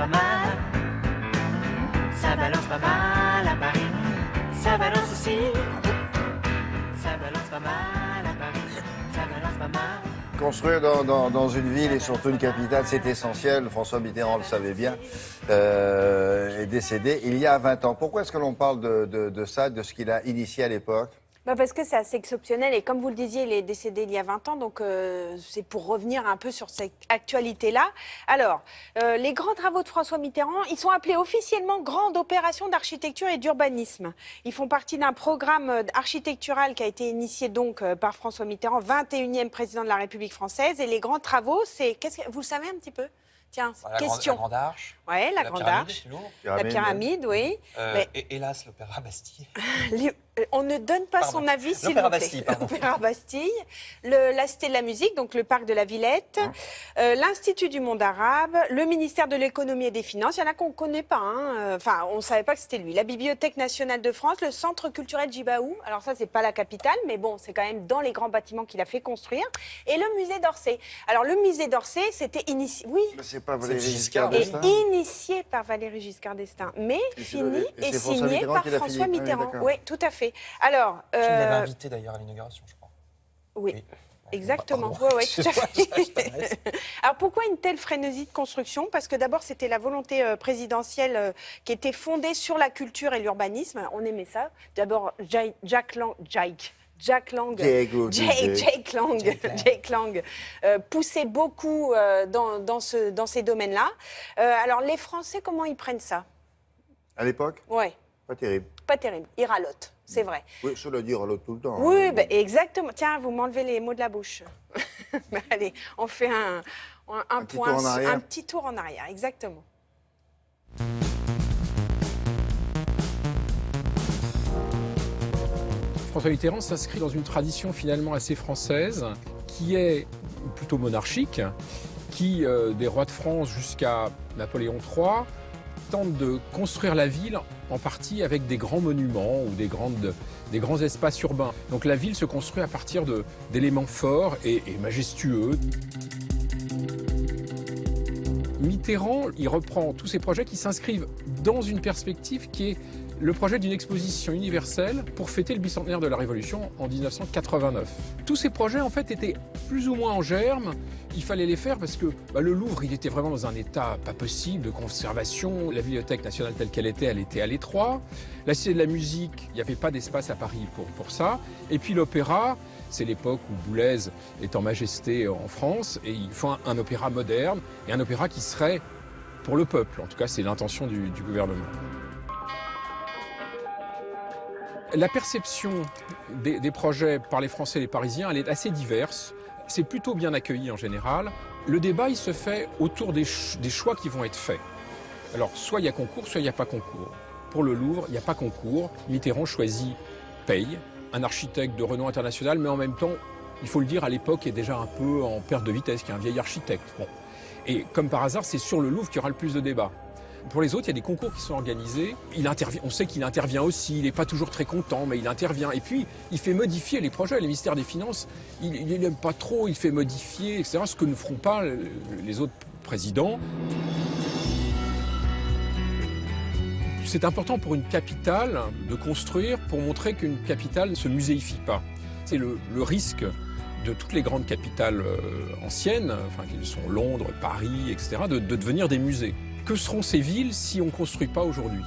pas mal. Ça balance pas mal à Paris. Ça balance aussi. Ça balance pas mal à Paris. Ça balance pas mal. Construire dans une ville et surtout une capitale, c'est essentiel. François Mitterrand le savait bien, est décédé il y a 20 ans. Pourquoi est-ce que l'on parle de ça, de ce qu'il a initié à l'époque ? Parce que c'est assez exceptionnel et comme vous le disiez, il est décédé il y a 20 ans, donc c'est pour revenir un peu sur cette actualité-là. Alors, les grands travaux de François Mitterrand, ils sont appelés officiellement Grande Opération d'architecture et d'urbanisme. Ils font partie d'un programme architectural qui a été initié donc par François Mitterrand, 21e président de la République française. Et les grands travaux, c'est... Vous le savez un petit peu ? Tiens, question. La Grande Arche. Oui, la Grande Arche. La pyramide, oui. Mais... Hélas, l'Opéra Bastille. On ne donne pas son avis, s'il vous plaît. L'Opéra Bastille, pardon. L'Opéra Bastille, la Cité de la Musique, donc le Parc de la Villette, l'Institut du monde arabe, le ministère de l'Économie et des Finances. Il y en a qu'on ne connaît pas. Enfin, on ne savait pas que c'était lui. La Bibliothèque nationale de France, le Centre culturel Djibaou. Alors ça, c'est pas la capitale, mais bon, c'est quand même dans les grands bâtiments qu'il a fait construire. Et le musée d'Orsay. Alors le musée d'Orsay, c'était initié... Oui. C'est pas Valéry Giscard d'Estaing. Initié par Valéry Giscard d'Estaing, mais fini et signé par François Mitterrand. Oui, tout à fait. Alors, Je l'avais invité d'ailleurs à l'inauguration, je crois. Oui. Exactement, oui, tout à fait. Alors pourquoi une telle frénésie de construction ? Parce que d'abord c'était la volonté présidentielle qui était fondée sur la culture et l'urbanisme. On aimait ça. D'abord Jake Lang poussait beaucoup dans ces domaines-là. Alors les Français, comment ils prennent ça ? À l'époque ? Oui. Pas terrible. Pas terrible. Ils ralotent, c'est vrai. Oui, cela dit, ralote tout le temps. Oui, exactement. Tiens, vous m'enlevez les mots de la bouche. Allez, on fait un petit tour en arrière, exactement. François Mitterrand s'inscrit dans une tradition finalement assez française, qui est plutôt monarchique, qui, des rois de France jusqu'à Napoléon III, tente de construire la ville en partie avec des grands monuments ou des grands espaces urbains. Donc la ville se construit à partir d'éléments forts et majestueux. Mitterrand, il reprend tous ces projets qui s'inscrivent dans une perspective qui est le projet d'une exposition universelle pour fêter le bicentenaire de la Révolution en 1989. Tous ces projets, en fait, étaient plus ou moins en germe. Il fallait les faire parce que le Louvre, il était vraiment dans un état pas possible de conservation. La Bibliothèque nationale telle qu'elle était, elle était à l'étroit. La Cité de la Musique, il n'y avait pas d'espace à Paris pour ça. Et puis l'opéra, c'est l'époque où Boulez est en majesté en France et il faut un opéra moderne et un opéra qui serait pour le peuple. En tout cas, c'est l'intention du gouvernement. La perception des projets par les Français et les Parisiens, elle est assez diverse. C'est plutôt bien accueilli en général. Le débat, il se fait autour des choix qui vont être faits. Alors, soit il y a concours, soit il n'y a pas concours. Pour le Louvre, il n'y a pas concours. Mitterrand choisit Paye, un architecte de renom international, mais en même temps, il faut le dire, à l'époque, est déjà un peu en perte de vitesse, qui est un vieil architecte. Bon. Et comme par hasard, c'est sur le Louvre qu'il y aura le plus de débats. Pour les autres, il y a des concours qui sont organisés. On sait qu'il intervient aussi, il n'est pas toujours très content, mais il intervient. Et puis, il fait modifier les projets. Le ministère des Finances, il n'aime pas trop, il fait modifier, etc. Ce que ne feront pas les autres présidents. C'est important pour une capitale de construire pour montrer qu'une capitale ne se muséifie pas. C'est le risque de toutes les grandes capitales anciennes, enfin, qui sont Londres, Paris, etc., de devenir des musées. Que seront ces villes si on ne construit pas aujourd'hui ?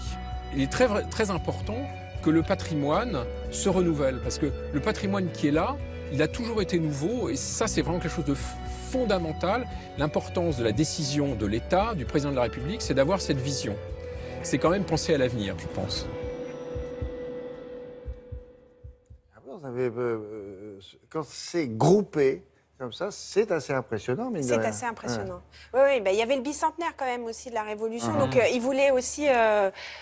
Il est très, très important que le patrimoine se renouvelle, parce que le patrimoine qui est là, il a toujours été nouveau, et ça, c'est vraiment quelque chose de fondamental. L'importance de la décision de l'État, du président de la République, c'est d'avoir cette vision. C'est quand même penser à l'avenir, je pense. Quand c'est groupé comme ça, c'est assez impressionnant. C'est assez impressionnant. Oui, il y avait le bicentenaire quand même aussi de la Révolution, donc il voulait aussi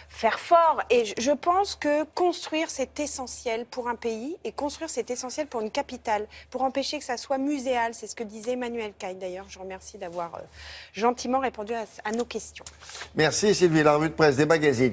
faire fort. Et je pense que construire, c'est essentiel pour un pays, et construire, c'est essentiel pour une capitale, pour empêcher que ça soit muséal. C'est ce que disait Emmanuel Caille, d'ailleurs. Je remercie d'avoir gentiment répondu à nos questions. Merci Sylvie, la revue de presse des magazines.